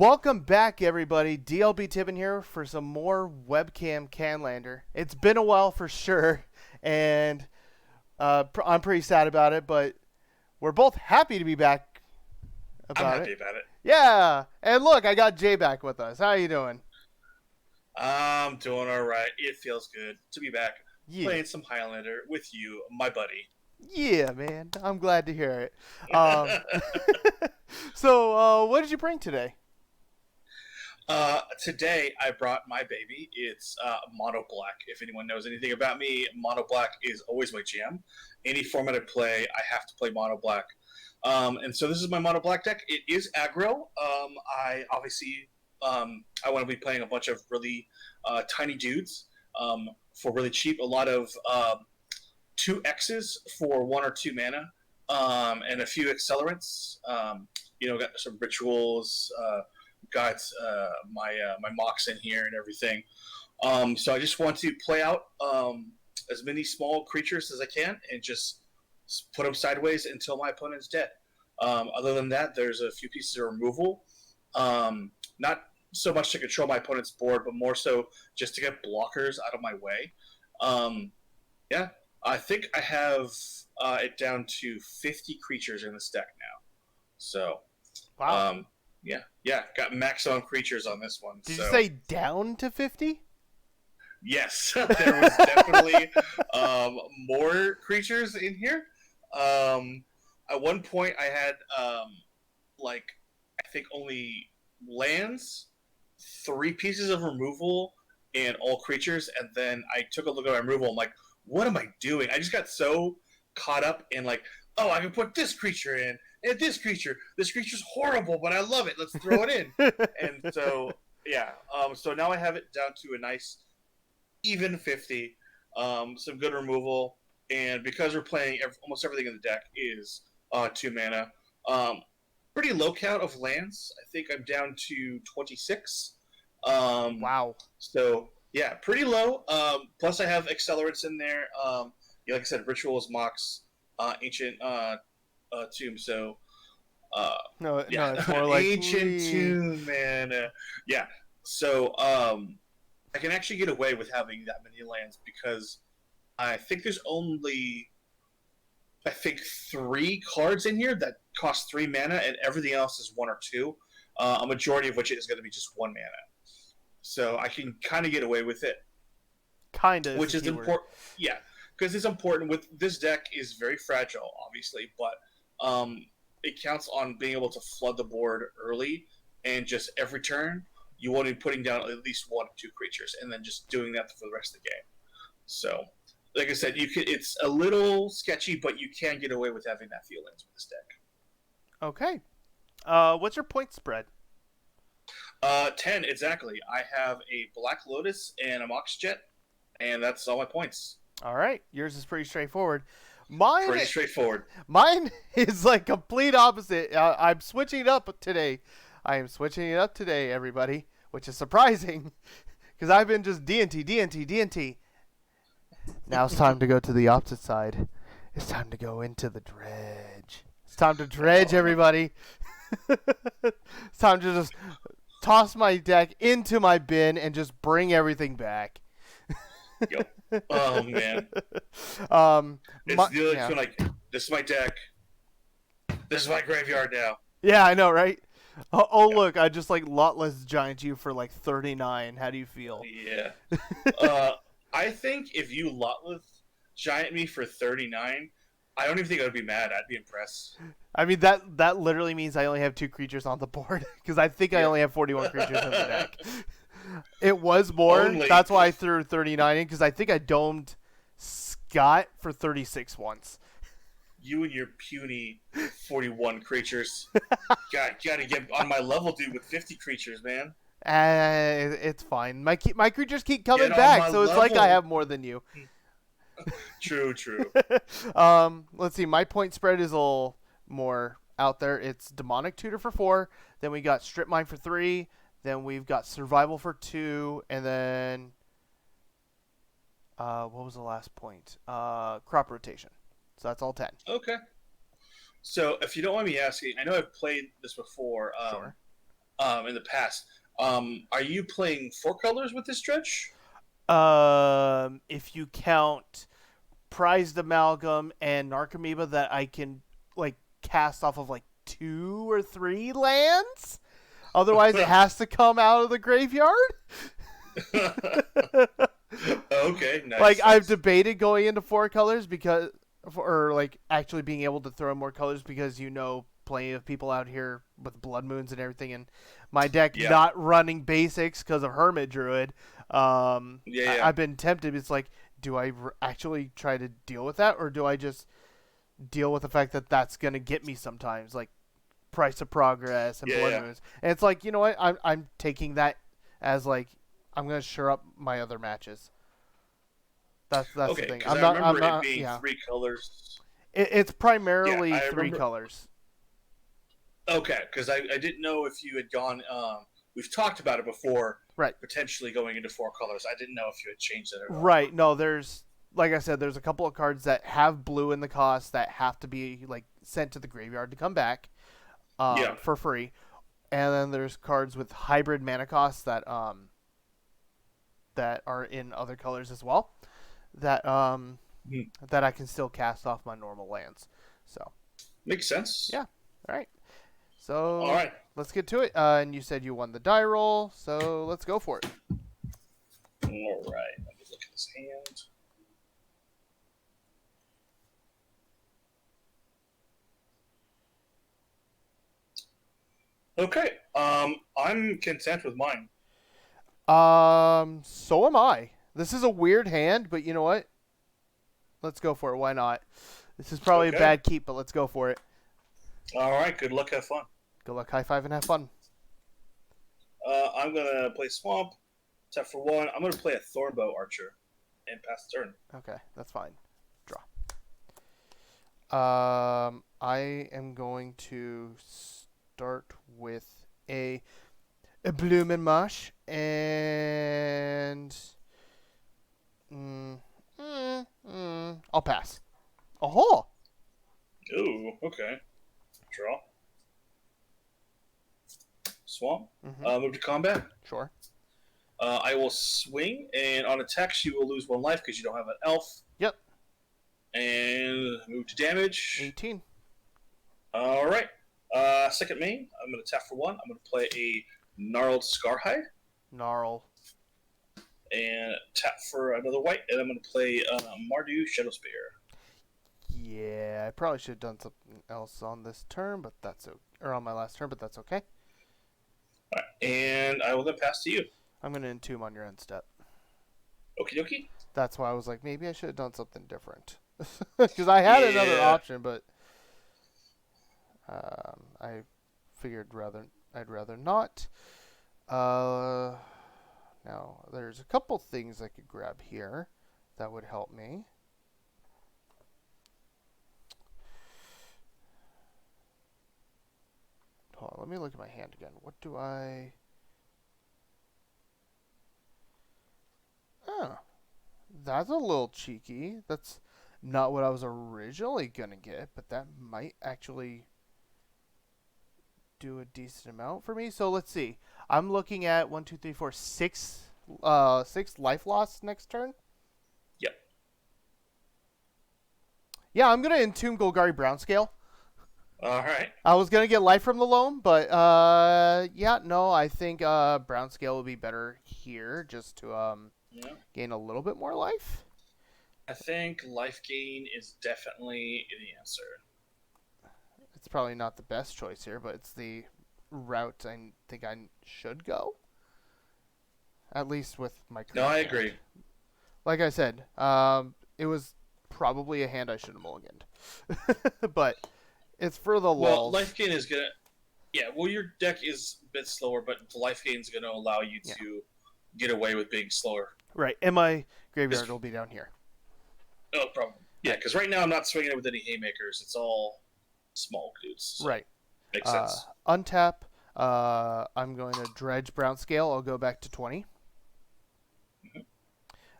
Welcome back, everybody. DLB Tibbin here for some more Webcam Canlander. It's been a while for sure, and I'm pretty sad about it, but we're both happy to be back I'm about happy it. about it. Yeah, and look, I got Jay back with us. How you doing? I'm doing all right. It feels good to be back Yeah, playing some Highlander with you, my buddy. yeah, man. I'm glad to hear it. So, what did you bring today? Today I brought my baby. It's mono black. If anyone knows anything about me, mono black is always my jam. Any format I play, I have to play mono black. And so this is my mono black deck. It is aggro. I obviously I want to be playing a bunch of really tiny dudes for really cheap. A lot of 2X's for 1 or 2 mana, and a few accelerants. Got some rituals. Got my mocks in here and everything. So I just want to play out as many small creatures as I can and just put them sideways until my opponent's dead. Other than that, there's a few pieces of removal. Not so much to control my opponent's board, but more so just to get blockers out of my way. Yeah, I think I have it down to 50 creatures in this deck now. So, Wow. yeah, got maximum creatures on this one. Did So, you say down to 50? yes, there was definitely more creatures in here. At one point, I had I think only lands, 3 pieces of removal, and all creatures. And then I took a look at my removal. I'm like, what am I doing? I just got so caught up in oh, I can put this creature in and this creature. This creature's horrible, but I love it. Let's throw it in. And so yeah, so now I have it down to a nice even 50. Some good removal, and because we're playing almost everything in the deck is 2 mana. Pretty low count of lands. I think I'm down to 26. Wow. So yeah, pretty low. Plus I have accelerants in there. Like I said, rituals, mocks, ancient tomb. So No, yeah, it's more like ancient tomb, man. Yeah. So I can actually get away with having that many lands because I think there's only 3 cards in here that cost 3 mana, and everything else is 1 or 2. A majority of which is going to be just 1 mana. So I can kind of get away with it, Kinda is which the is keyword. important. Yeah, because it's important. With this deck is very fragile, obviously, but it counts on being able to flood the board early, and just every turn you want to be putting down at least 1 or 2 creatures, and then just doing that for the rest of the game. So, like I said, it's a little sketchy, but you can get away with having that few lands with this deck. Okay. What's your point spread? 10 exactly. I have a Black Lotus and a Mox Jet, and that's all my points. All right. Yours is pretty straightforward. Mine, Pretty straightforward. mine is like complete opposite. I'm switching it up today. I am switching it up today, everybody, which is surprising because I've been just D&T, D&T, D&T. Now it's time to go to the opposite side. It's time to go into the dredge. It's time to dredge, everybody. It's time to just toss my deck into my bin and just bring everything back. Yep. Oh man, My, it's the yeah. this is my deck. This is my graveyard now. Yeah, I know, right? Look, I just Lotless Giant you for 39. How do you feel? Yeah. I think if you Lotless Giant me for 39, I don't even think I would be mad. I'd be impressed. I mean, that literally means I only have 2 creatures on the board because I think I Yeah. only have 41 creatures in the deck. It was more. Only. That's why I threw 39 in because I think I domed Scott for 36 once. You and your puny 41 creatures. Gotta get on my level, dude, with 50 creatures, man. It's fine. My creatures keep coming Get on back, my so it's like I level. have more than you. True. Let's see. My point spread is a little more out there. It's Demonic Tutor for 4. Then we got Strip Mine for 3. Then we've got Survival for 2. And then what was the last point? Crop Rotation. So that's all 10. Okay. So, if you don't mind me asking, I know I've played this before. Sure. in the past. Are you playing 4 colors with this Dredge? If you count prized amalgam and narcomoeba that I can like cast off of like 2 or 3 lands. Otherwise, it has to come out of the graveyard. Okay, Like nice. I've debated going into 4 colors because, or like actually being able to throw more colors because plenty of people out here with blood moons and everything, and my deck Yeah, not running basics because of Hermit Druid. yeah. I've been tempted. It's like, do I actually try to deal with that, or do I just deal with the fact that that's gonna get me sometimes, like Price of Progress and Blood Yeah. Moons? And it's like, you know what? I'm taking that as like I'm gonna shore up my other matches. That's the Okay, thing. because I remember I'm it not. being Yeah. 3 colors. It's Yeah, primarily I 3 colors. Okay, because I didn't know if you had gone. We've talked about it before, Right. potentially going into 4 colors. I didn't know if you had changed it at all. Right. No, there's like I said, there's a couple of cards that have blue in the cost that have to be like sent to the graveyard to come back Yeah. for free, and then there's cards with hybrid mana costs that are in other colors as well that Mhm. that I can still cast off my normal lands. So Makes sense. yeah. All right. All So right. let's get to it. And you said you won the die roll, so let's go for it. All right. Let me look at his hand. Okay. I'm content with mine. So am I. This is a weird hand, but you know what? Let's go for it. Why not? This is probably a Okay. bad keep, but let's go for it. All right. Good luck. Have fun. Good luck, high five, and have fun. I'm gonna play Swamp. Tap for 1. I'm gonna play a Thornbow Archer and pass the turn. Okay, that's fine. Draw. I am going to start with a Bloomin' Mush and I'll pass. Oh, Ooh. Okay. Draw. Swamp. Move to combat. sure. I will swing, and on attacks you will lose 1 life because you don't have an elf. Yep. And move to damage. 18. All right. Second main. I'm going to tap for 1. I'm going to play a Gnarled Scarhide. Gnarl. And tap for another white, and I'm going to play Mardu Shadow Spear. Yeah, I probably should have done something else on this turn, but that's or on my last turn, but that's okay. All right. And I will then pass to you. I'm gonna entomb on your end step. Okie dokie. That's why I was like, maybe I should have done something different, because I had another option, but I figured I'd rather not. Now there's a couple things I could grab here that would help me. Hold on, let me look at my hand again. What do I... Oh, that's a little cheeky. That's not what I was originally going to get, but that might actually do a decent amount for me. So let's see. I'm looking at 1, 2, 3, 4, 6 life loss next turn. Yep. Yeah, I'm going to entomb Golgari Brownscale. All right. I was going to get life from the loam, but yeah, no, I think Brownscale would be better here just to gain a little bit more life. I think life gain is definitely the answer. It's probably not the best choice here, but it's the route I think I should go. At least with my current No, I hand. agree. Like I said, it was probably a hand I should have mulliganed. But it's for the lulz. Well, life gain is gonna. Yeah, well, your deck is a bit slower, but the life gain is gonna allow you to get away with being slower. Right, and my graveyard will be down here. No problem. Yeah, because right now I'm not swinging it with any haymakers. It's all small dudes. So Right. Makes sense. Untap. I'm going to Dredge Brownscale. I'll go back to 20.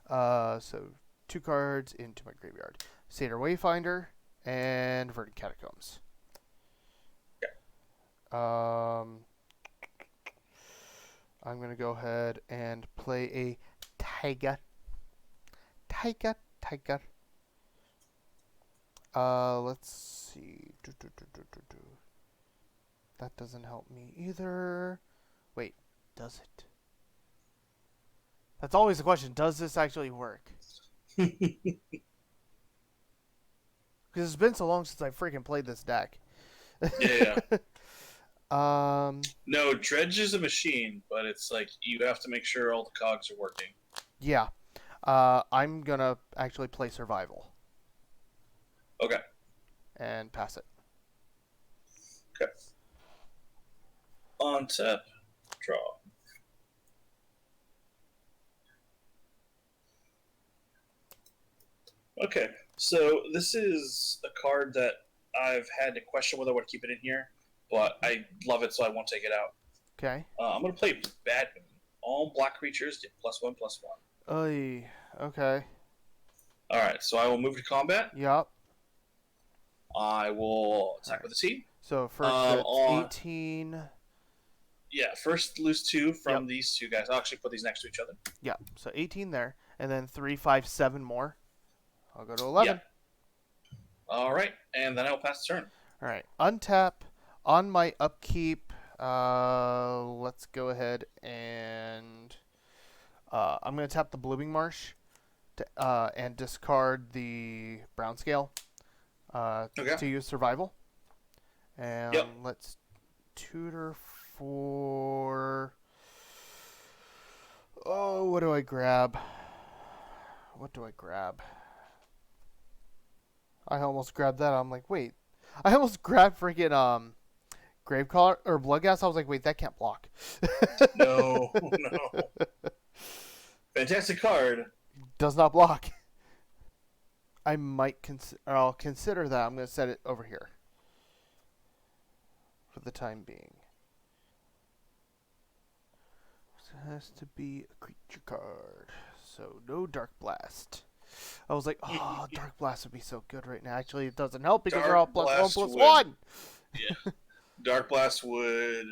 So 2 cards into my graveyard. Satyr Wayfinder and Verdant Catacombs. Yeah. I'm going to go ahead and play a Tiger. Tiger, Tiger. Let's see. That doesn't help me either. Wait, does it? That's always the question. Does this actually work? Because it's been so long since I freaking played this deck. Yeah. Um. No, Dredge is a machine, but it's like you have to make sure all the cogs are working. Yeah. I'm gonna actually play survival Okay. and pass it. Okay. On tap, draw. Okay, so this is a card that I've had to question whether I want to keep it in here, but I love it, so I won't take it out. Okay. I'm going to play Bad Moon. All black creatures get +1/+1. Oy. Okay. All right, so I will move to combat. Yup. I will attack Right. with a T. So first it's 18. Yeah, first lose 2 from Yep. these two guys. I'll actually put these next to each other. Yeah. So 18 there, and then 3, 5, 7 more. I'll go to 11. Yeah. All right, and then I will pass the turn. All right. Untap on my upkeep. Let's go ahead and I'm gonna tap the Blooming Marsh and discard the Brown Scale Okay. to use survival. And Yep. let's tutor for. Oh, what do I grab? What do I grab? I almost grabbed that. I'm like, wait. I almost grabbed freaking Gravecaller or Bloodghast. I was like, wait, that can't block. No, no. Fantastic card. Does not block. I might I'll consider that. I'm going to set it over here for the time being. It has to be a creature card. So no Dark Blast. I was like, oh, Dark Blast would be so good right now. Actually, it doesn't help because they're all +1/+1. Yeah. Dark Blast would.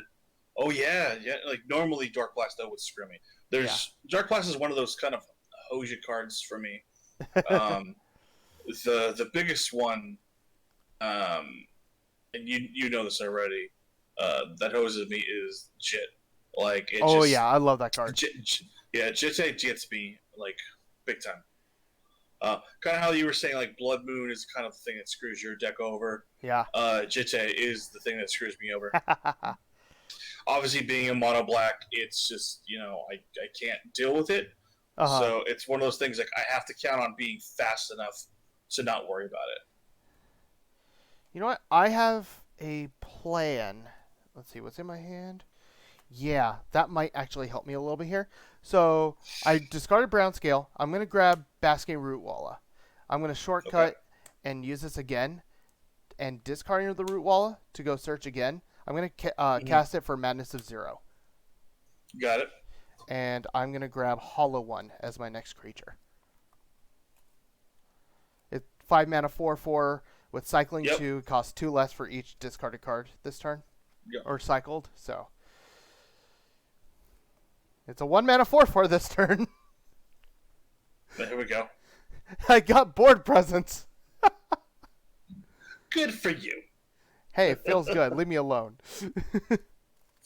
Oh yeah, yeah. Like normally, Dark Blast though would screw me. Dark Blast is one of those kind of hosea cards for me. The biggest one, and you know this already. That hoses me is Jit. Like it Oh just, yeah, I love that card. Jit gets me like big time. Kind of how you were saying, like Blood Moon is kind of the thing that screws your deck over. Yeah. Jite is the thing that screws me over. Obviously, being a mono black, it's just I can't deal with it. Uh-huh. So it's one of those things like I have to count on being fast enough to not worry about it. You know what? I have a plan. Let's see what's in my hand. Yeah, that might actually help me a little bit here. So I discarded Brown Scale. I'm going to grab Basking Root Walla. I'm going to shortcut and use this again and discarding the Root Walla to go search again. I'm going to cast it for Madness of 0. Got it. And I'm going to grab Hollow One as my next creature. It's 5 mana 4/4 with cycling 2. Costs 2 less for each discarded card this turn. Yep. Or cycled, so. It's a 1 mana 4/4 this turn. Here we go. I got board presence. Good for you. Hey, it feels good. Leave me alone.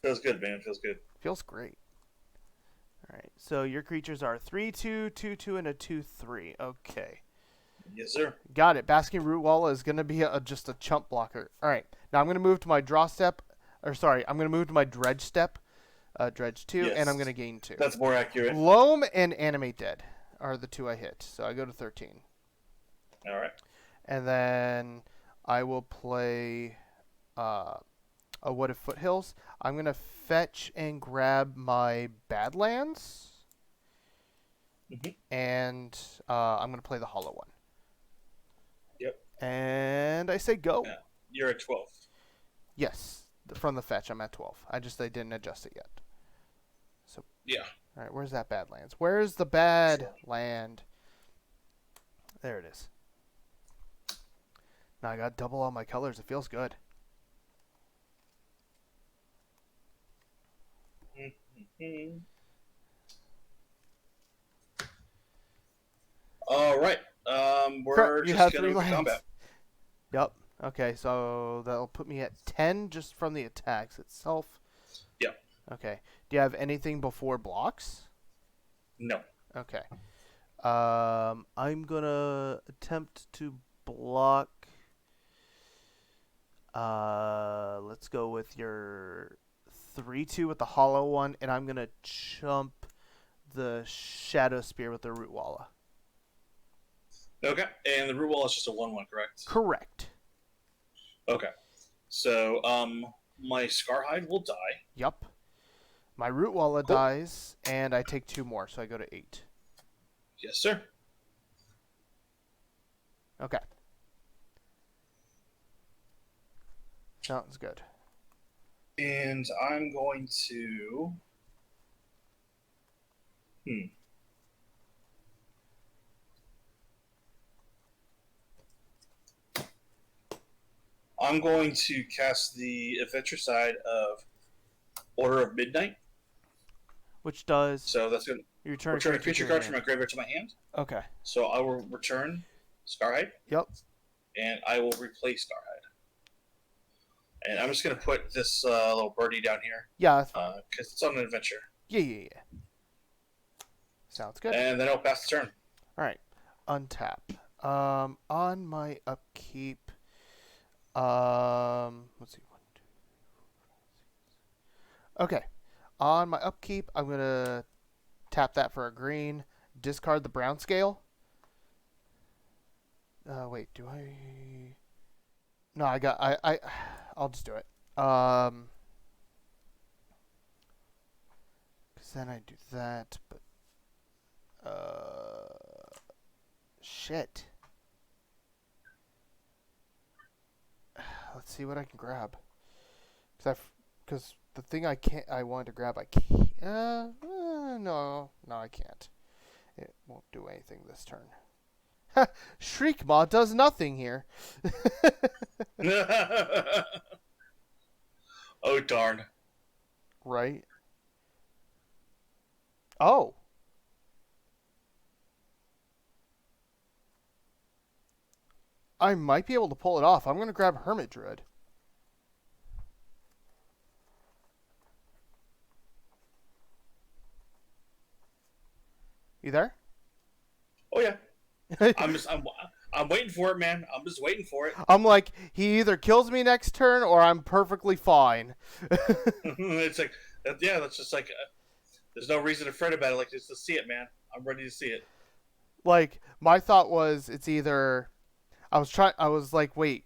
Feels good, man. Feels good. Feels great. All right. So your creatures are 3/2, 2/2, and a 2/3. Okay. Yes, sir. Got it. Basking Root Walla is going to be just a chump blocker. All right. Now I'm going to move to my draw step. Or sorry, I'm going to move to my dredge step. Dredge 2, and I'm going to gain 2. That's more accurate. Loam and Animate Dead are the 2 I hit. So I go to 13. All right. And then I will play a Wooded Foothills. I'm going to fetch and grab my Badlands. Mm-hmm. And I'm going to play the Hollow One. Yep. And I say go. Yeah. You're at 12. Yes. From the fetch, I'm at 12. I didn't adjust it yet. So Yeah. All right, where's that Badlands? Where's the bad land? There it is. Now I got double all my colors. It feels good. All right. Correct. We're You just have gonna 3 move to lands. combat. Yep. Okay, so that'll put me at 10 just from the attacks itself. Yep. Okay. Do you have anything before blocks? No. Okay. I'm gonna attempt to block. Let's go with your 3/2 with the hollow one, and I'm gonna chump the Shadow Spear with the Root Walla. Okay. And the root wall is just a 1/1, correct? Correct. Okay. So, my Scarhide will die. Yup. My Root Walla Cool. dies, and I take 2 more, so I go to 8. Yes, sir. Okay. Sounds good. And I'm going to. I'm going to cast the adventure side of Order of Midnight. Which does... So that's going to return a creature card from my graveyard to my hand. Okay. So I will return Scarhide. Yep. And I will replace Scarhide. And I'm just going to put this little birdie down here. Yeah. Because it's on an adventure. Yeah. Sounds good. And then I'll pass the turn. All right. Untap. On my upkeep. Let's see. 1, 2, 3, 4, 5, 6. Okay. On my upkeep, I'm gonna tap that for a green. Discard the brown scale. Wait. Do I? No, I'll just do it. Because then I do that, but shit. Let's see what I can grab. Because the thing I wanted to grab, I can't. No, I can't. It won't do anything this turn. Shriekmaw does nothing here. Oh, darn. Right? Oh. I might be able to pull it off. I'm going to grab Hermit Druid. You there? Oh, yeah. I'm waiting for it, man. I'm just waiting for it. I'm like, he either kills me next turn or I'm perfectly fine. It's like, yeah, that's just like, there's no reason to fret about it. Like, just to see it, man. I'm ready to see it. Like, my thought was, it's either, I was like, wait,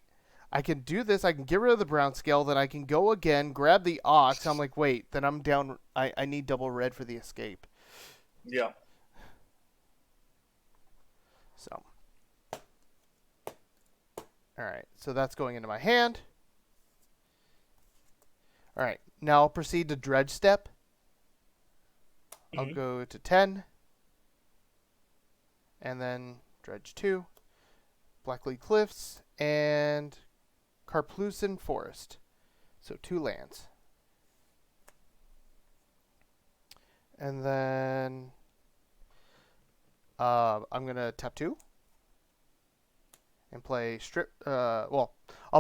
I can do this. I can get rid of the brown scale. Then I can go again, grab the ox. I'm like, wait, then I'm down. I need double red for the escape. Yeah. So. Alright, so that's going into my hand. Alright, now I'll proceed to Dredge Step. I'll go to 10. And then Dredge 2. Blacklead Cliffs. And Carplucin Forest. So 2 lands. And then I'm going to tap 2. And play Strip... I'll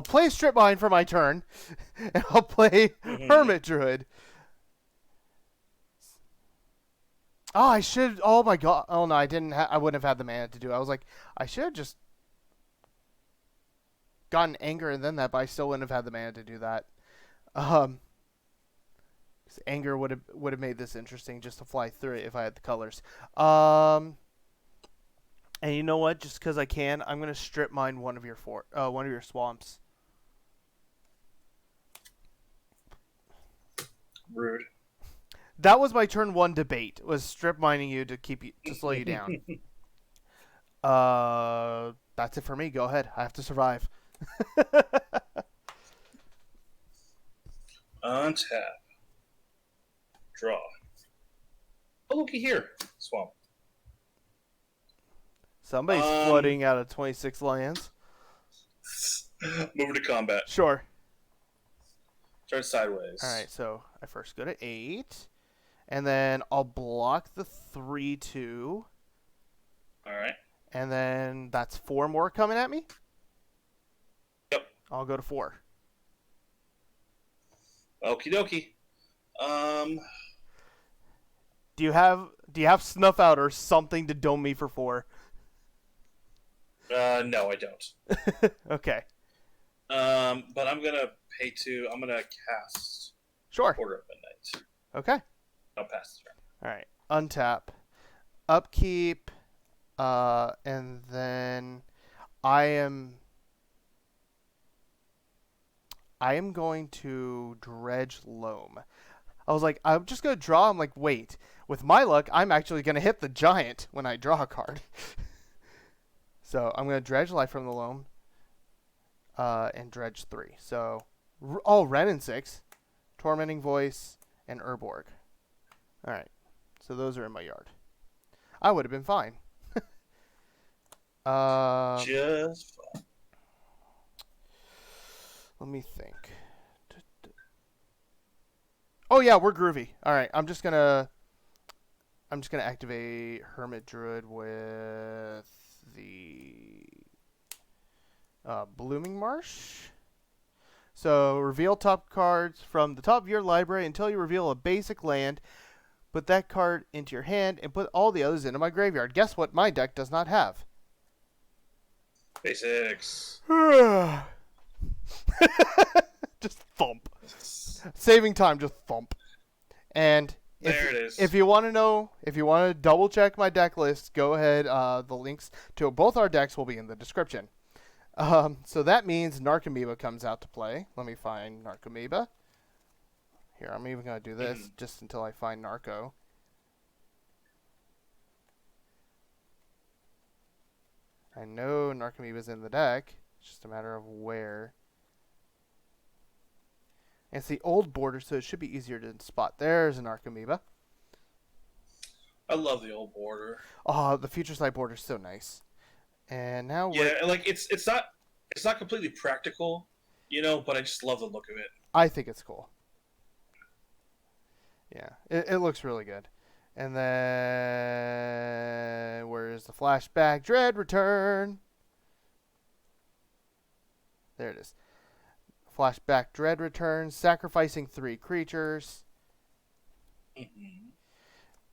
play Strip Mine for my turn. And I'll play Hermit Druid. Oh, I should... Oh, my God. Oh, no, I didn't... I wouldn't have had the mana to do it. I was like, I should have just gotten Anger and then that, but I still wouldn't have had the mana to do that. Anger would have made this interesting just to fly through it if I had the colors. And you know what? Just because I can, I'm gonna strip mine one of your swamps. Rude. That was my turn 1 debate. Was strip mining you to slow you down. That's it for me. Go ahead. I have to survive. Untap. Draw. Oh, looky here. Swamp. Somebody's flooding out of 26 lands. Move to combat. Sure. Start sideways. All right, so I first go to 8, And then I'll block the 3/2. All right. And then that's 4 more coming at me? Yep. I'll go to 4. Okie dokie. Do you have Snuff Out or something to dome me for 4? No, I don't. Okay. But I'm gonna I'm gonna cast Sure. Order of Midnight. Okay. I'll pass this round. All right. Untap. Upkeep. And then I am going to Dredge Loam. I was like, I'm just going to draw. I'm like, wait. With my luck, I'm actually going to hit the giant when I draw a card. So I'm going to Dredge Life from the Loam. And Dredge 3. So, Ren and 6. Tormenting Voice and Urborg. Alright. So those are in my yard. I would have been fine. Just fine. Let me think. Oh yeah, we're groovy. All right, I'm just gonna activate Hermit Druid with the Blooming Marsh. So reveal top cards from the top of your library until you reveal a basic land. Put that card into your hand and put all the others into my graveyard. Guess what my deck does not have? Basics. Just thump. Saving time, just thump. And there it is. If you want to double check my deck list, go ahead. The links to both our decks will be in the description. So that means Narcomoeba comes out to play. Let me find Narcomoeba. Here, I'm even going to do this just until I find Narco. I know Narcomoeba's in the deck. It's just a matter of where. And it's the old border, so it should be easier to spot. There's an Narcomoeba. I love the old border. Oh, the Future Sight border is so nice. And now like it's not completely practical, but I just love the look of it. I think it's cool. Yeah, it looks really good. And then where's the flashback? Dread return. There it is. Flashback Dread return, sacrificing 3 creatures. Mm-hmm.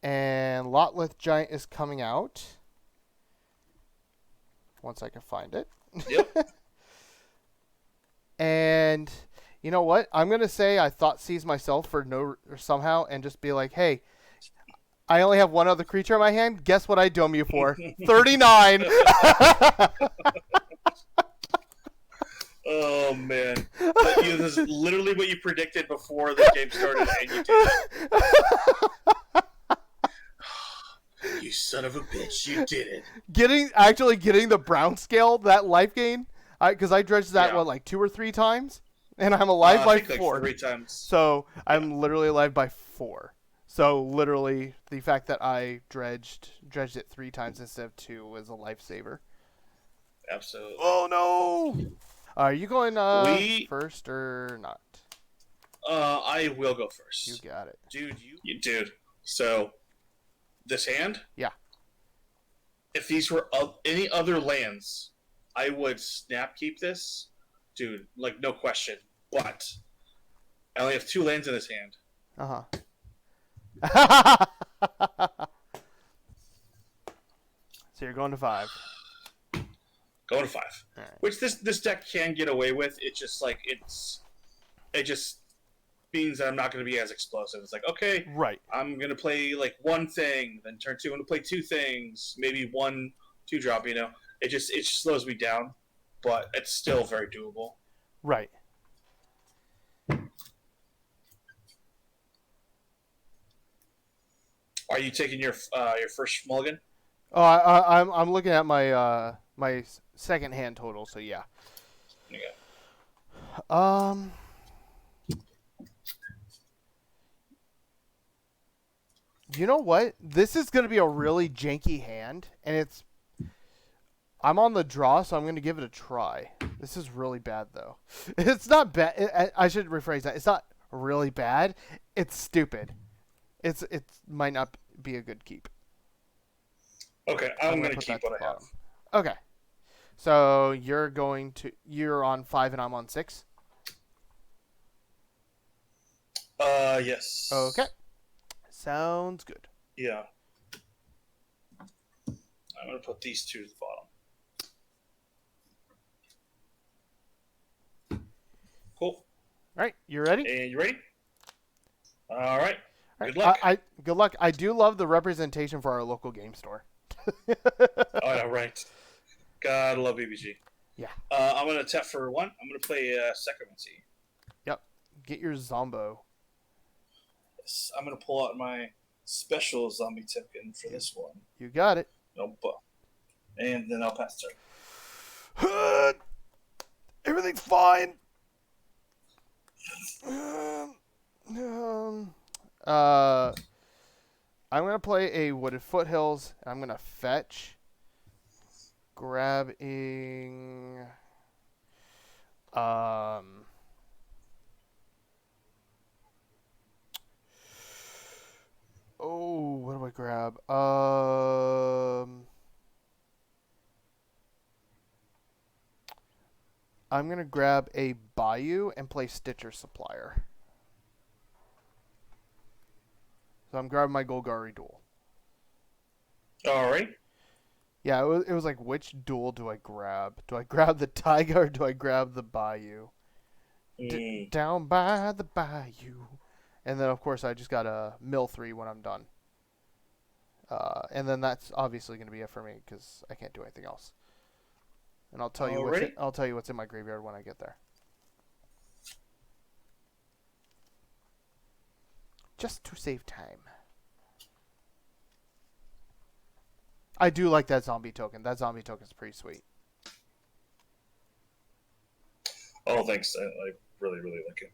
And Lotleth Giant is coming out. Once I can find it. Yep. And you know what? I'm going to say I thought seize myself for somehow and just be like, hey, I only have one other creature in my hand. Guess what I dome you for? 39. Oh, man. This is literally what you predicted before the game started, and you did it. You son of a bitch, you did it. Getting the brown scale, that life gain, because I dredged that, like 2 or 3 times? And I'm alive by 4. Like 3 times. So I'm literally alive by 4. So literally, the fact that I dredged it 3 times instead of 2 was a lifesaver. Absolutely. Oh no! Are you going first or not? I will go first. You got it, dude. So this hand, yeah. If these were any other lands, I would snap keep this. Dude, like, no question. But I only have 2 lands in this hand. So you're going to 5. Going to 5. Right. Which this deck can get away with. It's just like it just means that I'm not going to be as explosive. It's like, okay, right. I'm going to play like 1 thing, then turn 2, I'm going to play 2 things, maybe 1 2-drop. It just slows me down, but it's still very doable. Right. Are you taking your first mulligan? Oh, I'm looking at my my second hand total. So yeah. Okay. You know what? This is going to be a really janky hand, and I'm on the draw, so I'm going to give it a try. This is really bad, though. It's not bad. I should rephrase that. It's not really bad. It's stupid. It might not be a good keep. Okay, I'm gonna gonna put keep that what to I have. bottom. Okay. So you're on 5 and I'm on 6. Okay. Yes. Sounds good. Yeah. I'm gonna put these two to the bottom. Cool. All right, you ready? And you ready? All right. All Good right. luck. Good luck. I do love the representation for our local game store. Oh, yeah, right. God, I love BBG. Yeah. I'm gonna tap for 1. I'm gonna play Secremancy. Yep. Get your Zombo. Yes, I'm gonna pull out my special zombie token for this one. You got it. Nope. And then I'll pass turn. Everything's fine. I'm gonna play a Wooded Foothills. I'm gonna fetch, grabbing. Oh, what do I grab? I'm gonna grab a Bayou and play Stitcher Supplier. So I'm grabbing my Golgari duel. All right. Yeah, it was like, which duel do I grab? Do I grab the Taiga or do I grab the Bayou? Down by the Bayou. And then, of course, I just got a mill 3 when I'm done. And then that's obviously going to be it for me because I can't do anything else. And I'll tell you what's in my graveyard when I get there. Just to save time. I do like that zombie token. That zombie token is pretty sweet. Oh, thanks. I really, really like it.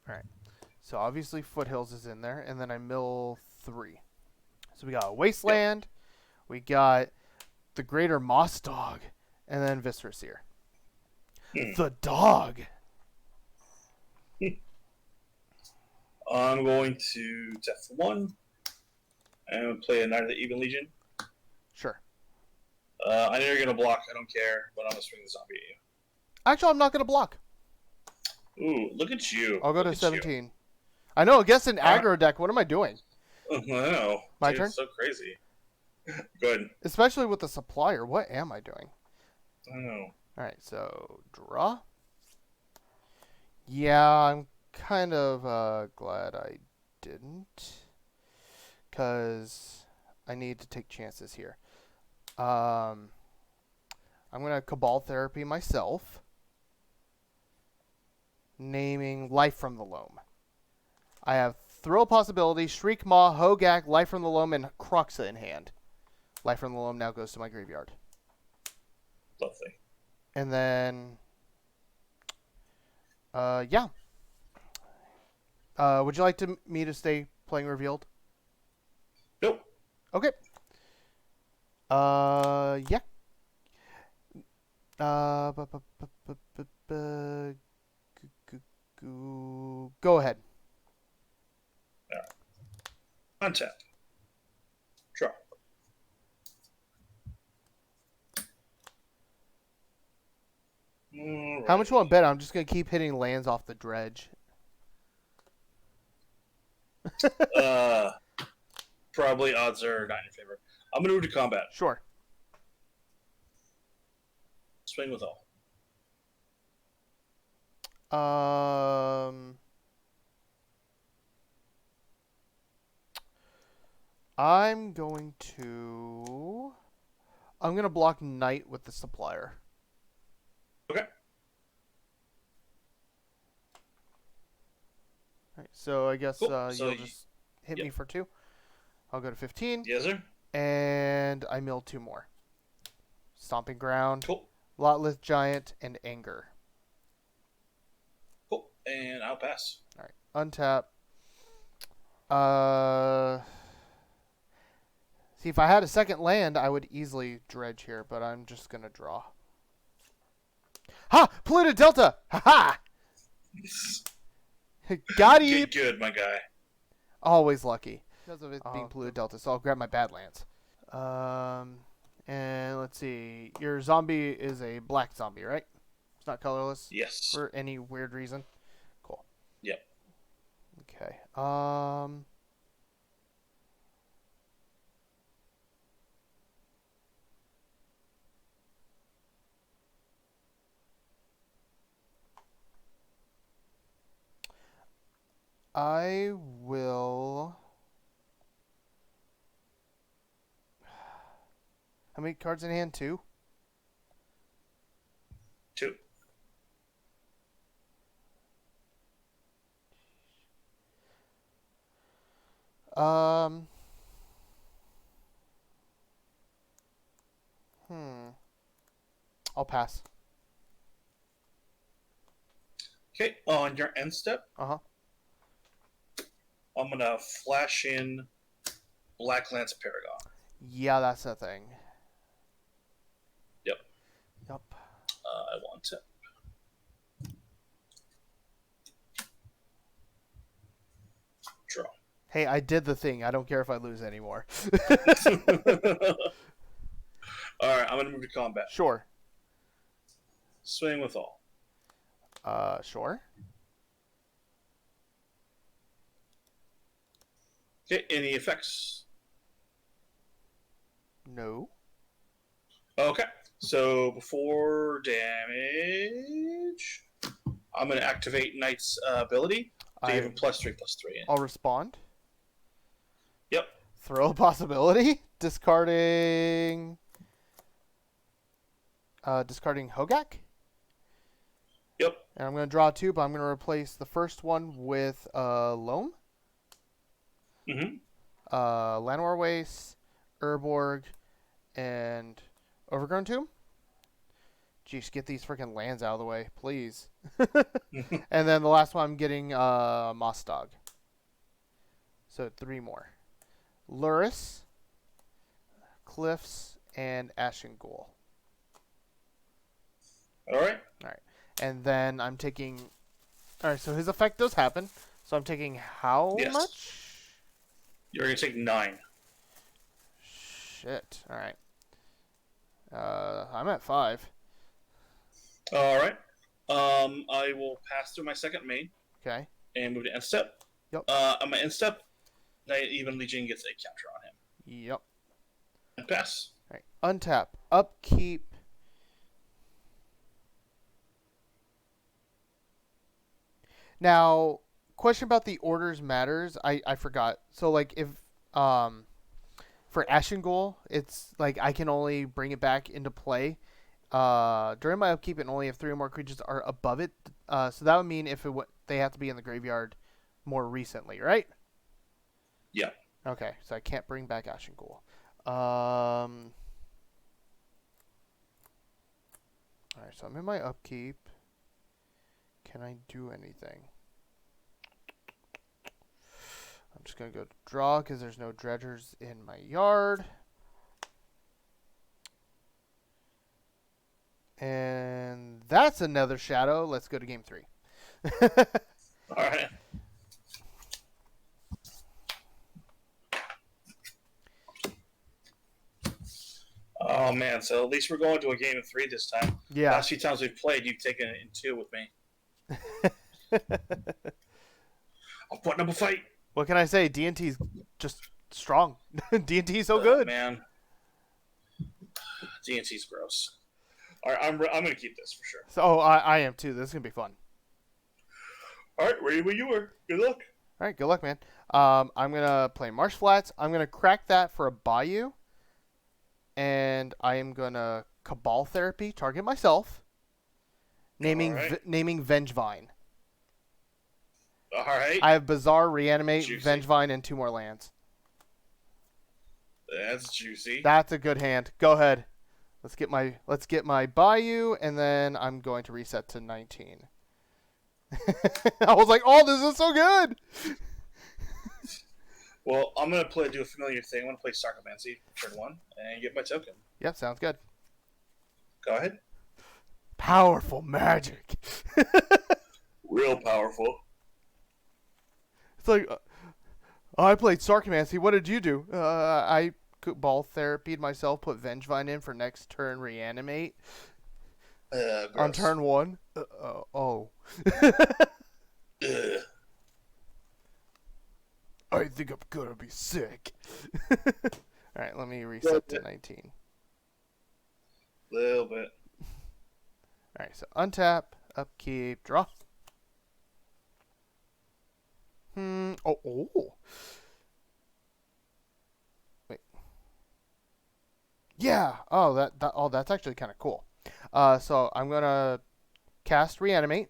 All right. So obviously Foothills is in there, and then I mill 3. So we got Wasteland, we got the Greater Moss Dog, and then Viscerous here. The dog. I'm going to tap for 1 and play a Knight of the Even Legion. Sure. I know you're gonna block. I don't care, but I'm gonna swing the zombie at you. Actually, I'm not gonna block. Ooh, look at you. I'll go to 17. I know, against an aggro deck, what am I doing? I know. My turn? It's so crazy. Good. Especially with the supplier, what am I doing? I know. Alright, so draw. Yeah, I'm kind of glad I didn't. Because I need to take chances here. I'm going to Cabal Therapy myself. Naming Life from the Loam. I have Thrill Possibility, Shriek Maw, Hogak, Life from the Loam, and Cruxa in hand. Life from the Loam now goes to my graveyard. Lovely. And then, yeah. Would you like me to stay playing Revealed? Nope. Okay. Yeah. Go ahead. All right. Untap. Draw. Right. How much you want to bet? I'm just going to keep hitting lands off the dredge. Probably odds are not in your favor. I'm going to move to combat. Sure. Swing with all. I'm going to block Knight with the supplier. Okay. All right, so I guess Cool. So you'll just hit me for 2. I'll go to 15. Yes, sir. And I mill 2 more. Stomping Ground, Cool. Lotless Giant, and Anger. Cool. And I'll pass. All right, untap. See, if I had a second land, I would easily dredge here, but I'm just going to draw. Ha! Polluted Delta! Ha ha! Got him! Good, my guy. Always lucky. Because of it being Polluted Delta, so I'll grab my Badlands. And let's see. Your zombie is a black zombie, right? It's not colorless? Yes. For any weird reason? Cool. Yep. Okay. I will... How many cards in hand? 2? 2. I'll pass. Okay, on your end step, Uh-huh. I'm gonna flash in Black Lance Paragon. Yeah, that's the thing. Yep. Yep. I want to. Draw. Hey, I did the thing. I don't care if I lose anymore. Alright, I'm gonna move to combat. Sure. Swing with all. Sure. Okay, any effects? No. Okay, so before damage, I'm going to activate Knight's ability to give him +3/+3. I'll respond. Yep. Throw a possibility. Discarding Hogak. Yep. And I'm going to draw 2, but I'm going to replace the first one with Loam. Mm-hmm. Llanowar Waste, Urborg, and Overgrown Tomb. Jeez, get these freaking lands out of the way, please. And then the last one I'm getting Moss Dog. So 3 more. Luris, Cliffs, and Ashen Ghoul. Alright. Alright. And then I'm taking... Alright, so his effect does happen. So I'm taking how much? You're going to take 9. Shit. Alright. I'm at 5. Alright. I will pass through my second main. Okay. And move to end step. Yep. On my end step, Knight Even Legion gets a counter on him. Yep. And pass. Alright. Untap. Upkeep. Now, question about the orders matters. I forgot. So, like, if for Ashen Ghoul, it's like I can only bring it back into play during my upkeep, and only if 3 or more creatures are above it. So that would mean if they have to be in the graveyard more recently, right? Yeah. Okay, so I can't bring back Ashen Ghoul. All right, so I'm in my upkeep. Can I do anything? I'm just going to go to draw because there's no dredgers in my yard. And that's another shadow. Let's go to game 3. All right. Oh, man. So at least we're going to a game of 3 this time. Yeah. Last few times we've played, you've taken it in 2 with me. I'm putting up a fight. What can I say? D&T's just strong. D&T's so good. Man. D&T's gross. All right, I'm going to keep this for sure. So I am too. This is going to be fun. All right, ready when you were. Good luck. All right, good luck, man. I'm going to play Marsh Flats. I'm going to crack that for a Bayou. And I am going to Cabal Therapy, target myself. Naming Vengevine. All right. I have Bazaar, Reanimate, Juicy. Vengevine, and 2 more lands. That's juicy. That's a good hand. Go ahead. Let's get my Bayou, and then I'm going to reset to 19. I was like, oh, this is so good. Well, I'm going to do a familiar thing. I'm going to play Sarcomancy, turn 1, and get my token. Yep, sounds good. Go ahead. Powerful magic. Real powerful. It's like, I played Sarcomancy. What did you do? I ball therapied myself, put Vengevine in for next turn, reanimate. On turn 1. Oh. I think I'm gonna be sick. Alright, let me reset to 19. Little bit. Alright, so untap, upkeep, draw. Oh. Wait. Yeah. Oh, that's actually kind of cool. So I'm gonna cast reanimate,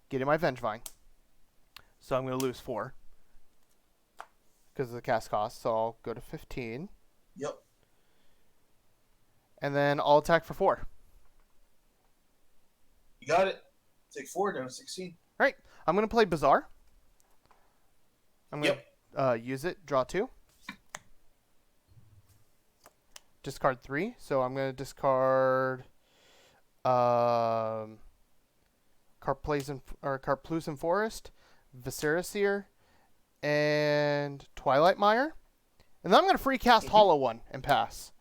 get in my Vengevine. So I'm gonna lose 4 because of the cast cost. So I'll go to 15. Yep. And then I'll attack for 4. You got it. Take 4 down to 16. All right. I'm gonna play Bazaar. I'm gonna use it. Draw 2. Discard 3. So I'm gonna discard Carplusen Forest, Visceraseer, and Twilight Mire. And then I'm gonna free cast Hollow One and pass.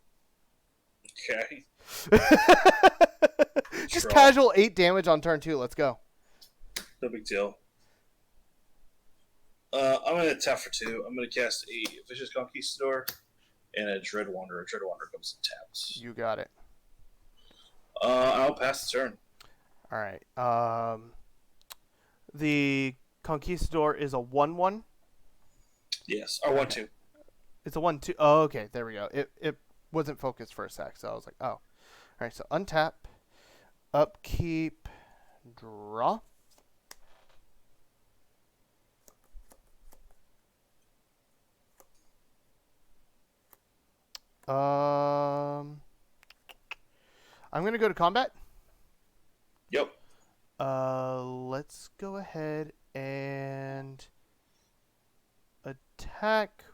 Okay. Just casual 8 damage on turn 2. Let's go. No big deal. I'm going to tap for 2. I'm going to cast a Vicious Conquistador and a Dread Wanderer. Dread Wanderer comes and taps. You got it. I'll pass the turn. All right. The Conquistador is a 1/1. Yes, or 1/2. It's a 1/2. Oh, okay. There we go. It wasn't focused for a sec, so I was like, oh. All right. So untap, upkeep, draw. I'm gonna go to combat. Yep. Let's go ahead and attack.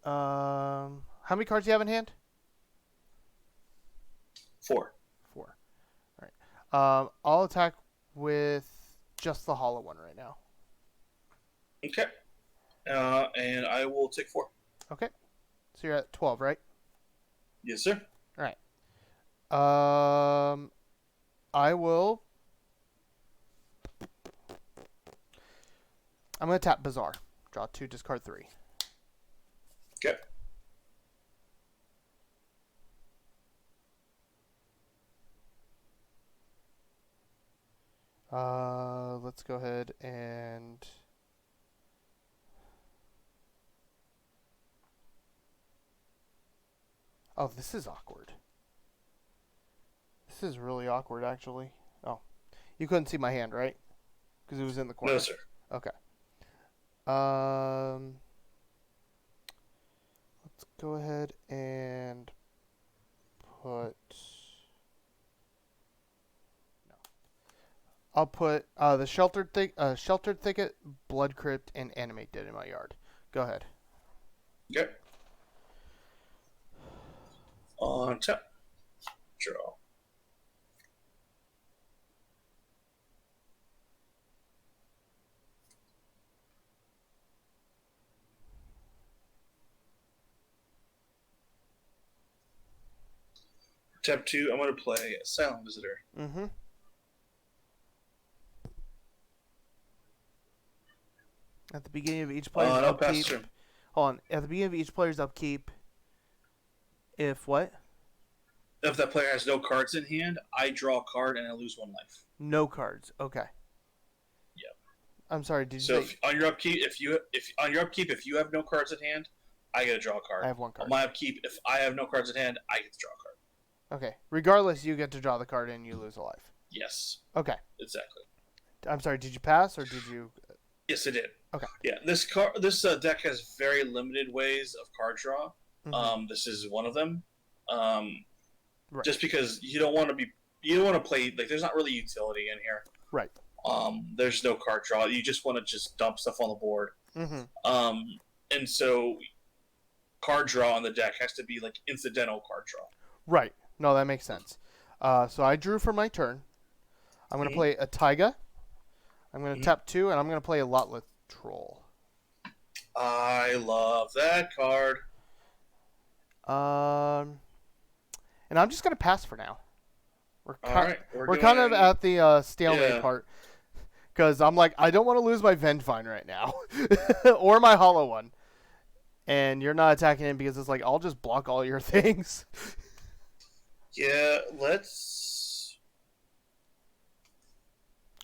How many cards do you have in hand? 4. 4. All right. I'll attack with just the hollow one right now. Okay. And I will take 4. Okay. So you're at 12, right? Yes, sir. All right. I will. I'm gonna tap Bazaar. Draw 2, discard 3. Okay. Let's go ahead and. Oh, this is awkward. This is really awkward, actually. Oh, you couldn't see my hand, right? Because it was in the corner. No, sir. Okay. Let's go ahead and put. No. I'll put the sheltered thicket, blood crypt, and animate dead in my yard. Go ahead. Okay. On tap. Draw. Tap 2, I'm going to play Silent Visitor. Mm-hmm. At the beginning of each player's upkeep. Hold on. At the beginning of each player's upkeep, if what? If that player has no cards in hand, I draw a card and I lose 1 life. No cards. Okay. Yep. I'm sorry. Did you so say? On your upkeep, if you have no cards in hand, I get to draw a card. I have 1 card. On my upkeep, if I have no cards in hand, I get to draw a card. Okay. Regardless, you get to draw the card and you lose a life. Yes. Okay. Exactly. I'm sorry. Did you pass or did you? Yes, I did. Okay. Yeah, this deck has very limited ways of card draw. Mm-hmm. This is one of them. Right. Just because you don't want to play, like, there's not really utility in here. Right. There's no card draw. You just want to just dump stuff on the board. Mm-hmm. And so card draw on the deck has to be like incidental card draw. Right. No, that makes sense. So I drew for my turn. I'm going to play a Taiga. I'm going to tap 2, and I'm going to play a Lotleth Troll. I love that card. And I'm just going to pass for now. We're We're kind of at the stalemate part. Because I'm like, I don't want to lose my Vengevine right now. Or my Hollow One. And you're not attacking him because it's like, I'll just block all your things. Yeah, let's...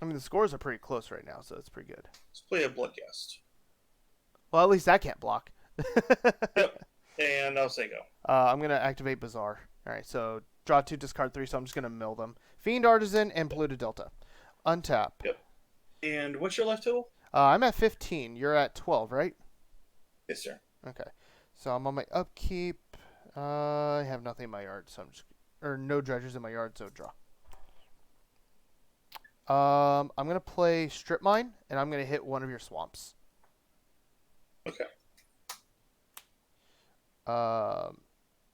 I mean, the scores are pretty close right now, so it's pretty good. Let's play a Bloodcast. Well, at least that can't block. Yep. And I'll say go. I'm going to activate Bazaar. All right, so draw 2, discard 3, so I'm just going to mill them. Fiend Artisan and Polluted Delta. Untap. Yep. And what's your life total? I'm at 15. You're at 12, right? Yes, sir. Okay. So I'm on my upkeep. I have nothing in my yard, so I'm just... Or no dredgers in my yard, so draw. I'm going to play Strip Mine, and I'm going to hit one of your swamps. Okay.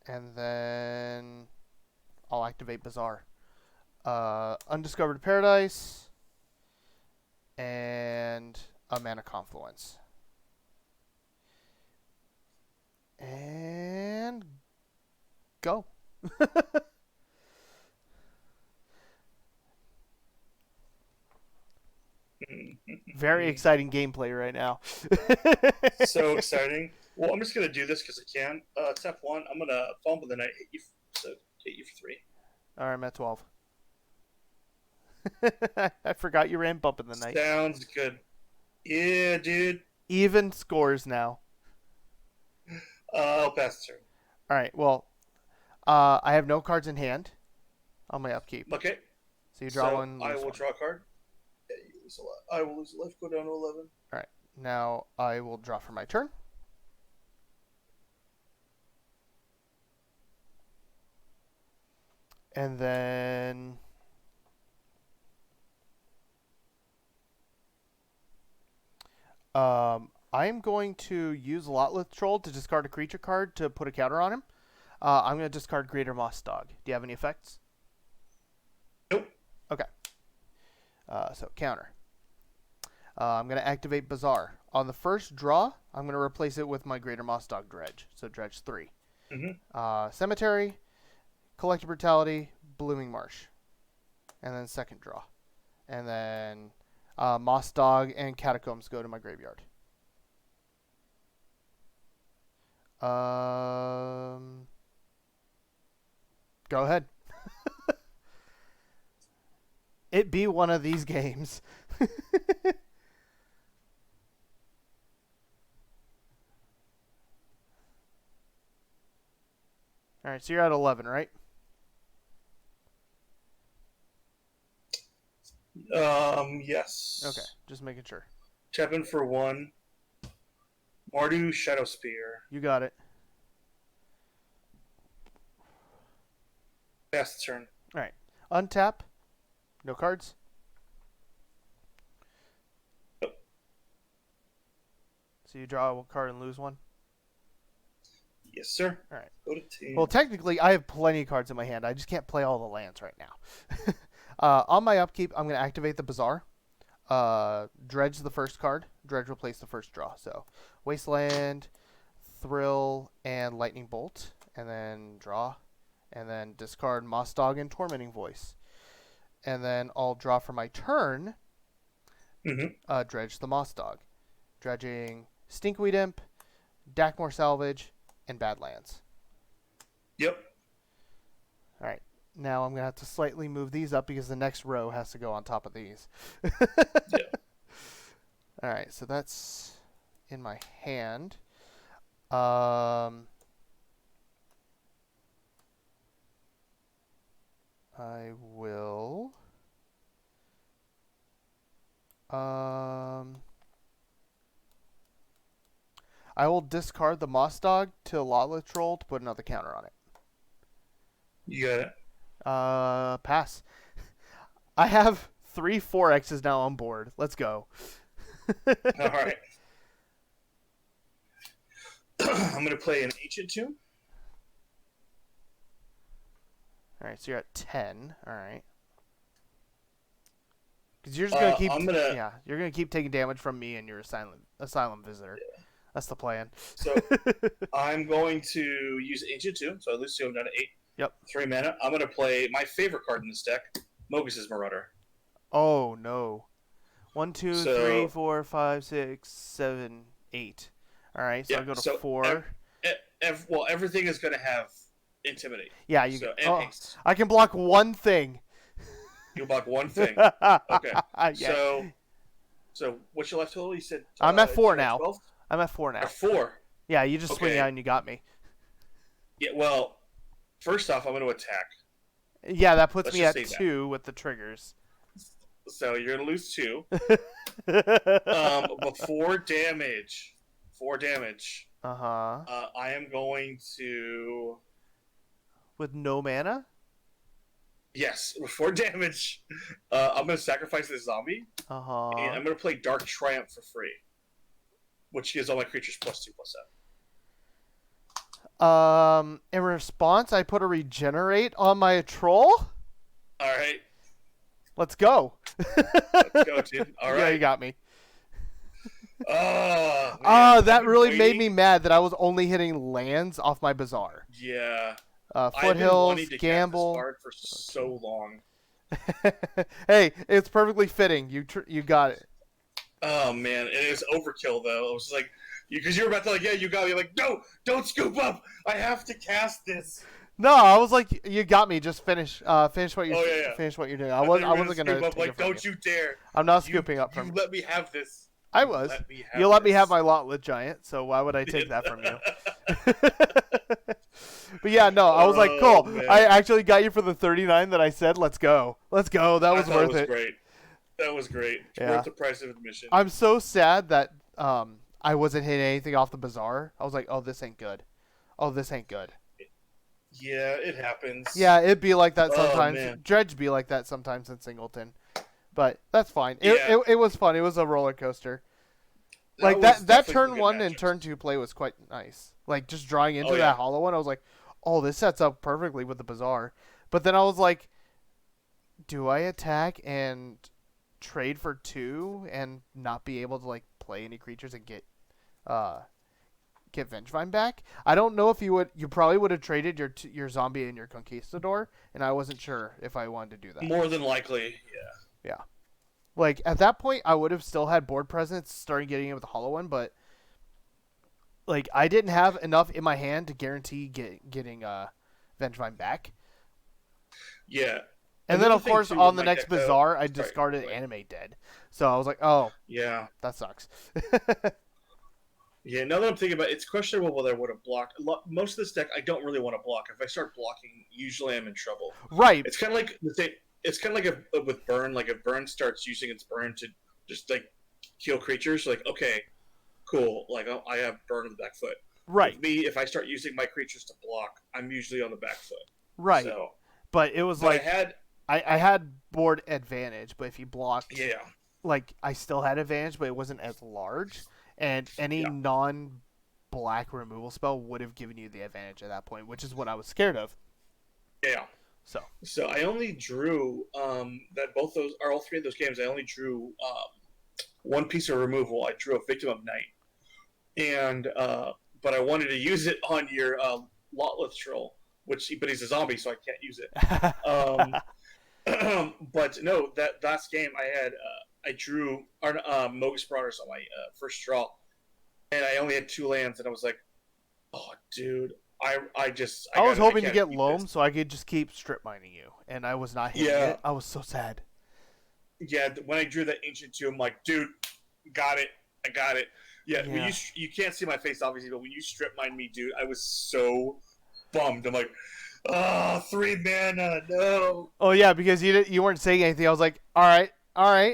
And then I'll activate Bazaar. Undiscovered Paradise and a Mana Confluence. And go. Very exciting gameplay right now. So exciting. Well, I'm just going to do this because I can. Step 1, I'm going to Fumble the Night, hit you for 3. All right, I'm at 12. I forgot you ran Bump in the Night. Sounds good. Yeah, dude. Even scores now. I'll pass the turn. All right, well, I have no cards in hand on my upkeep. Okay. So you draw one. I will draw a card. Yeah, you lose a lot. I will lose a life, go down to 11. All right, now I will draw for my turn. And then I'm going to use Lotleth Troll to discard a creature card to put a counter on him. I'm going to discard Greater Moss Dog. Do you have any effects? Nope. Okay. So counter. I'm going to activate Bazaar. On the first draw, I'm going to replace it with my Greater Moss Dog Dredge. So Dredge 3. Cemetery, Collective Brutality, Blooming Marsh. And then second draw. And then Moss Dog and Catacombs go to my graveyard. Go ahead. It be one of these games. All right, so you're at 11, right? Yes. Okay, just making sure. Tap in for 1. Mardu Shadow Spear. You got it. Pass the turn. All right. Untap. No cards. Nope. So you draw one card and lose one? Yes, sir. All right. Go to team. Well, technically, I have plenty of cards in my hand. I just can't play all the lands right now. On my upkeep, I'm going to activate the Bazaar. Dredge the first card. Dredge will place the first draw. So Wasteland, Thrill, and Lightning Bolt. And then draw. And then discard Moss Dog and Tormenting Voice. And then I'll draw for my turn. Dredge the Moss Dog. Dredging Stinkweed Imp, Dackmore Salvage, and Badlands. Yep. All right. Now I'm going to have to slightly move these up because the next row has to go on top of these. Yeah. All right. So that's in my hand. I will... I will discard the Moss Dog to Lotleth Troll to put another counter on it. You got it. Pass. I have 3 4Xs now on board. Let's go. All right. I'm gonna play an Ancient Tomb. All right, so you're at 10. All right. Because you're just gonna keep, you're gonna keep taking damage from me and your asylum visitor. That's the plan. So I'm going to use Ancient Tomb. So I lose 2. I'm down to 8. Yep. 3 mana. I'm gonna play my favorite card in this deck, Mogus's Marauder. Oh no. 1, 2, 3, 4, 5, 6, 7, 8. All right, so I go to 4. Everything is gonna have Intimidate. Yeah, haste. I can block one thing. You block one thing. Okay. Yeah. So what's your life total? You said I'm at 4 now. 12? I'm at 4 now. At 4. Yeah, you just swing out and you got me. Yeah. Well, first off, I'm going to attack. Yeah, that puts me at 2 with the triggers. So you're going to lose 2. But 4 damage. 4 damage. I am going to. With no mana? Yes, with 4 damage. I'm going to sacrifice this zombie. And I'm going to play Dark Triumph for free, which gives all my creatures +2/+7. In response, I put a regenerate on my troll. All right. Let's go. Let's go, dude. All right. Yeah, you got me. That really made me mad that I was only hitting lands off my Bazaar. Yeah. Foothills, Gamble. I've been wanting to cast this card for so long. Hey, it's perfectly fitting. You got it. Oh man, it was overkill though. It was like because you were about to you got me. You're like, no, don't scoop up. I have to cast this. No, I was like, you got me. Just finish what you're finish what you're doing. I wasn't gonna scoop up. Like, don't you dare. I'm not scooping up from you. Let me have this. I was. You let me have my Lotlet Giant, so why would I take that from you? But yeah, no, I was like, cool. Man. I actually got you for the 39 that I said, let's go. Let's go. That was worth it. Great. That was great. Yeah. Worth the price of admission. I'm so sad that I wasn't hitting anything off the Bazaar. I was like, oh, this ain't good. Oh, this ain't good. Yeah, it happens. Yeah, it'd be like that sometimes. Dredge be like that sometimes in Singleton. But that's fine. It was fun. It was a roller coaster. Like that turn 1 and turn 2 play was quite nice. Like just drawing into that hollow one, I was like, oh, this sets up perfectly with the Bazaar. But then I was like, do I attack and trade for 2 and not be able to like play any creatures and get Vengevine back? I don't know if you probably would have traded your zombie and your conquistador, and I wasn't sure if I wanted to do that. More than likely, yeah. Yeah. Like, at that point, I would have still had board presence starting getting in with the hollow one, but, like, I didn't have enough in my hand to guarantee getting Vengevine back. Yeah. And then, of course, on the next Bazaar, I discarded Animate Dead. So I was like, oh. Yeah. That sucks. Yeah, now that I'm thinking about it, it's questionable whether I would have blocked. Most of this deck, I don't really want to block. If I start blocking, usually I'm in trouble. Right. It's kind of like the same. It's kind of like with Burn. Like if Burn starts using its Burn to just like kill creatures, like okay, cool. Like I have Burn on the back foot. Right. With me, if I start using my creatures to block, I'm usually on the back foot. Right. So, but it was like I had board advantage, but if you blocked, like I still had advantage, but it wasn't as large, and any non-black removal spell would have given you the advantage at that point, which is what I was scared of. Yeah. So I only drew all 3 of those games. I only drew one piece of removal. I drew a Victim of Night, and but I wanted to use it on your Lotleth Troll, but he's a zombie, so I can't use it. But no, that last game I drew Mogis Marauders on my first draw, and I only had 2 lands, and I was like, oh, dude. I was hoping to get Loam so I could just keep strip mining you, and I was not hitting it. I was so sad. Yeah, when I drew that Ancient Tomb, I'm like, dude, got it. I got it. Yeah. When you can't see my face, obviously, but when you strip mine me, dude, I was so bummed. I'm like, 3 mana, no. Oh, yeah, because you weren't saying anything. I was like, all right.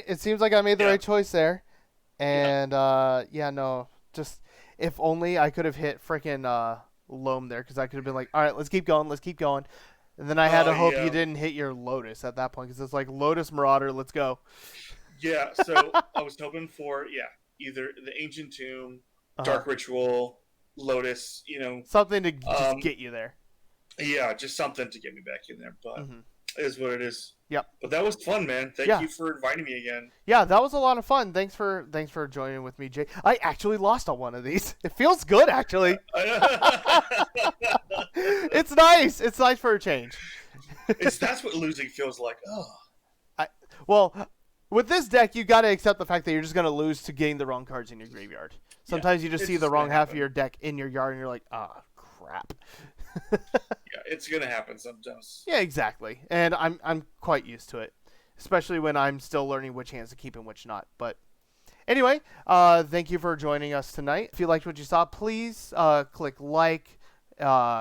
It seems like I made the right choice there. And, no, just if only I could have hit freaking Loam there, because I could have been like, all right, let's keep going. And then I had to hope you didn't hit your Lotus at that point, because it's like Lotus Marauder, let's go. Yeah, so I was hoping for either the Ancient Tomb, Dark Ritual, Lotus, something to just get you there. Yeah, just something to get me back in there. But it is what it is. Yep. But that was fun, man. Thank you for inviting me again. Yeah, that was a lot of fun. Thanks for joining with me, Jay. I actually lost on one of these. It feels good, actually. It's nice. It's nice for a change. That's what losing feels like. Well, with this deck, you got to accept the fact that you're just going to lose to getting the wrong cards in your graveyard. Sometimes you just see the wrong half of your deck in your yard, and you're like, crap. Yeah, it's gonna happen sometimes. Yeah, exactly. And I'm quite used to it, especially when I'm still learning which hands to keep and which not. But anyway, thank you for joining us tonight. If you liked what you saw, please click like,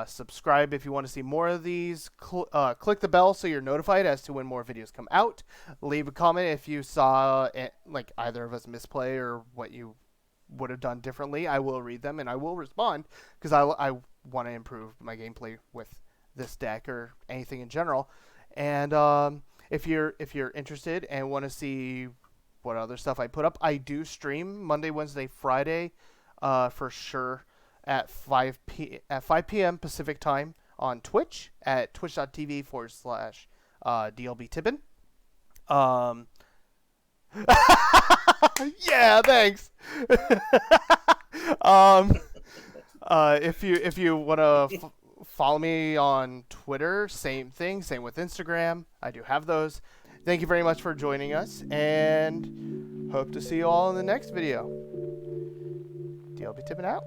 subscribe if you want to see more of these. Click the bell so you're notified as to when more videos come out. Leave a comment if you saw like either of us misplay or what you would have done differently. I will read them and I will respond because I want to improve my gameplay with this deck or anything in general. And if you're interested and want to see what other stuff I put up, I do stream Monday, Wednesday, Friday for sure at 5 p.m. Pacific time on Twitch at twitch.tv/DLBTippin. Yeah, thanks. If you want to follow me on Twitter, same thing, same with Instagram. I do have those. Thank you very much for joining us, and hope to see you all in the next video. DLB Tippin out.